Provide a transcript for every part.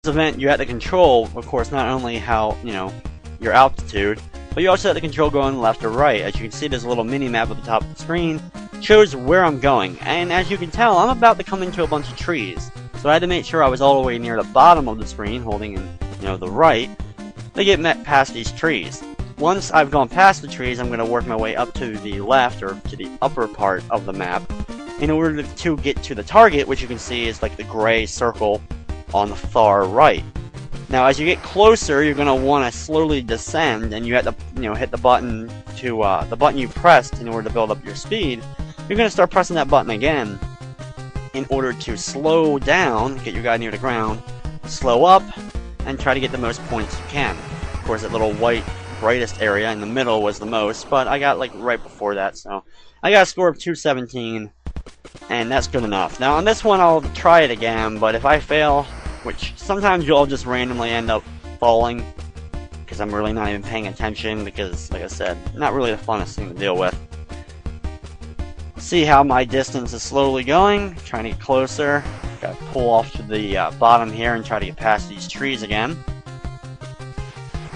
this event, you have to control, of course, not only how, your altitude, but you also have to control going left or right. As you can see, there's a little mini-map at the top of the screen, shows where I'm going, and as you can tell, I'm about to come into a bunch of trees. So I had to make sure I was all the way near the bottom of the screen, holding in, the right, to get past these trees. Once I've gone past the trees, I'm going to work my way up to the left, or to the upper part of the map, in order to get to the target, which you can see is like the gray circle on the far right. Now, as you get closer, you're going to want to slowly descend, and you have to, hit the button to the button you pressed in order to build up your speed. You're going to start pressing that button again in order to slow down, get your guy near the ground, slow up, and try to get the most points you can. Of course, that little white brightest area in the middle was the most, but I got like right before that, so I got a score of 217, and that's good enough. Now on this one I'll try it again, but if I fail, which sometimes you'll just randomly end up falling, because I'm really not even paying attention, because like I said, not really the funnest thing to deal with. See how my distance is slowly going, trying to get closer. Gotta pull off to the bottom here and try to get past these trees again.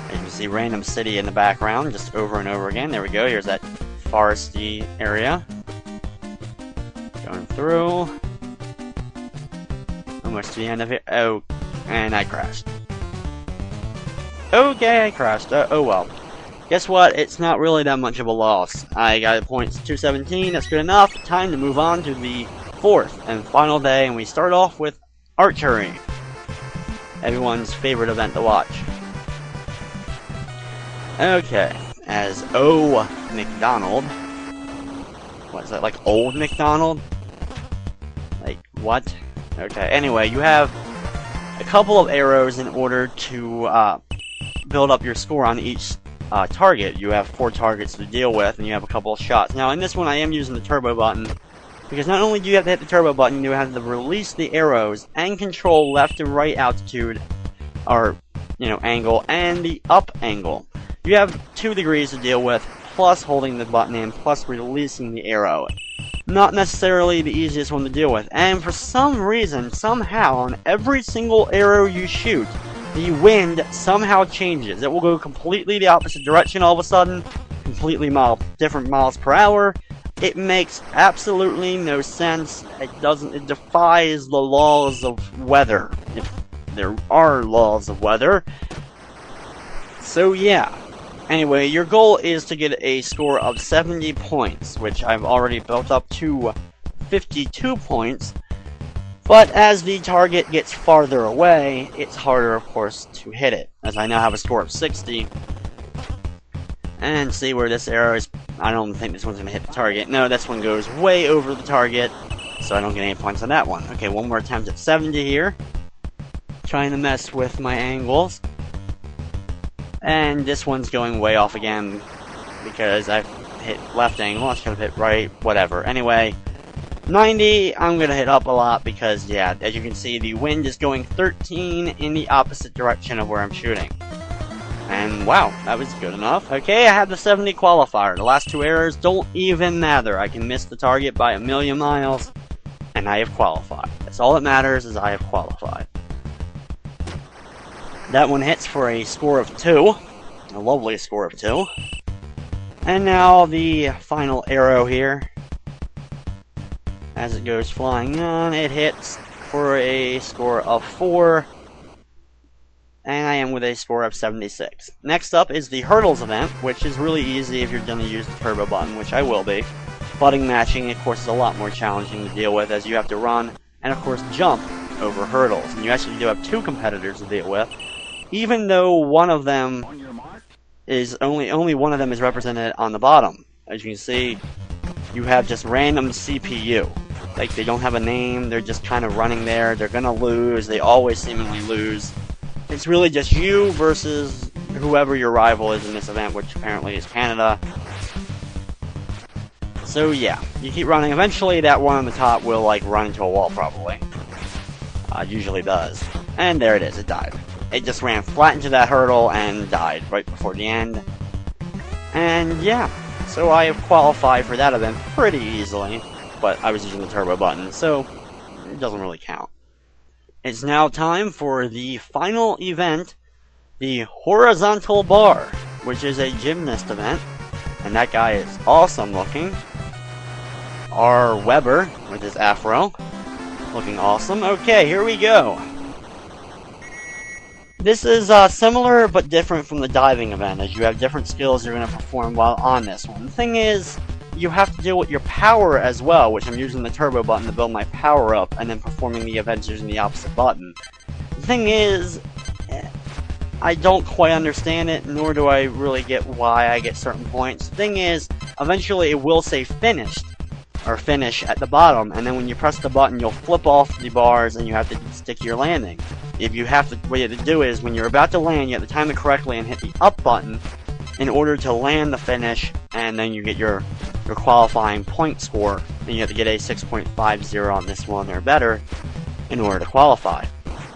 As you can see, random city in the background, just over and over again. There we go, here's that foresty area. Going through. Almost to the end of it. Oh, and I crashed. Okay, I crashed. Oh well. Guess what? It's not really that much of a loss. I got points 217, that's good enough. Time to move on to the fourth and final day, and we start off with archery. Everyone's favorite event to watch. Okay, as O. McDonald. What is that, like Old McDonald? Like, what? Okay, anyway, you have a couple of arrows in order to build up your score on each target. You have 4 targets to deal with, and you have a couple of shots. Now, in this one, I am using the turbo button, because not only do you have to hit the turbo button, you have to release the arrows and control left and right altitude, or, angle, and the up angle. You have 2 degrees to deal with, plus holding the button in, plus releasing the arrow. Not necessarily the easiest one to deal with, and for some reason, somehow, on every single arrow you shoot, the wind somehow changes. It will go completely the opposite direction all of a sudden, completely different miles per hour. It makes absolutely no sense. It defies the laws of weather, if there are laws of weather. So yeah. Anyway, your goal is to get a score of 70 points, which I've already built up to 52 points. But as the target gets farther away, it's harder, of course, to hit it, as I now have a score of 60. And see where this arrow is. I don't think this one's going to hit the target. No, this one goes way over the target, so I don't get any points on that one. Okay, one more attempt at 70 here. Trying to mess with my angles. And this one's going way off again, because I've hit left angle, I should have hit right, whatever. Anyway, 90, I'm going to hit up a lot because, yeah, as you can see, the wind is going 13 in the opposite direction of where I'm shooting. And wow, that was good enough. Okay, I have the 70 qualifier. The last 2 errors don't even matter. I can miss the target by a million miles, and I have qualified. That's all that matters, is I have qualified. That one hits for a score of 2. A lovely score of 2. And now the final arrow here. As it goes flying on, it hits for a score of 4. And I am with a score of 76. Next up is the hurdles event, which is really easy if you're going to use the turbo button, which I will be. Button matching, of course, is a lot more challenging to deal with, as you have to run and, of course, jump over hurdles. And you actually do have 2 competitors to deal with, even though one of them is only one of them is represented on the bottom. As you can see, you have just random CPU. Like, they don't have a name, they're just kind of running there, they're gonna lose, they always seemingly lose. It's really just you versus whoever your rival is in this event, which apparently is Canada. So yeah, you keep running. Eventually that one on the top will like run into a wall probably. Usually does. And there it is, it died. It just ran flat into that hurdle and died right before the end. And yeah, so I have qualified for that event pretty easily, but I was using the turbo button, so it doesn't really count. it's now time for the final event, the horizontal bar, which is a gymnast event. And that guy is awesome looking. R. Weber with his afro. Looking awesome. Okay, here we go. This is similar but different from the diving event, as you have different skills you're going to perform while on this one. The thing is, you have to deal with your power as well, which I'm using the turbo button to build my power up, and then performing the events using the opposite button. The thing is, I don't quite understand it, nor do I really get why I get certain points. The thing is, eventually it will say finished, or finish at the bottom, and then when you press the button, you'll flip off the bars and you have to stick your landing. What you have to do is, when you're about to land, you have to time it correctly and hit the up button in order to land the finish, and then you get your qualifying point score, and you have to get a 6.50 on this one or better in order to qualify.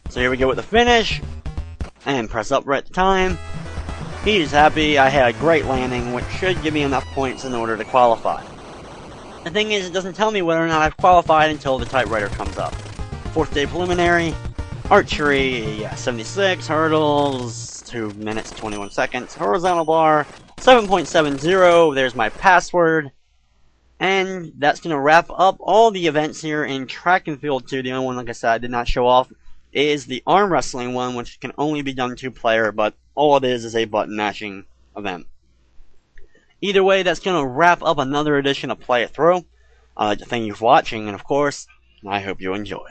So here we go with the finish, and press up right at the time. He's happy. I had a great landing, which should give me enough points in order to qualify. The thing is, it doesn't tell me whether or not I've qualified until the typewriter comes up. 4th day preliminary, archery, 76, hurdles, 2 minutes, 21 seconds, horizontal bar, 7.70, there's my password. And that's going to wrap up all the events here in Track and Field 2. The only one, like I said, I did not show off is the arm wrestling one, which can only be done 2-player, but all it is a button mashing event. Either way, that's going to wrap up another edition of Play It Through. I'd like to thank you for watching, and of course, I hope you enjoy.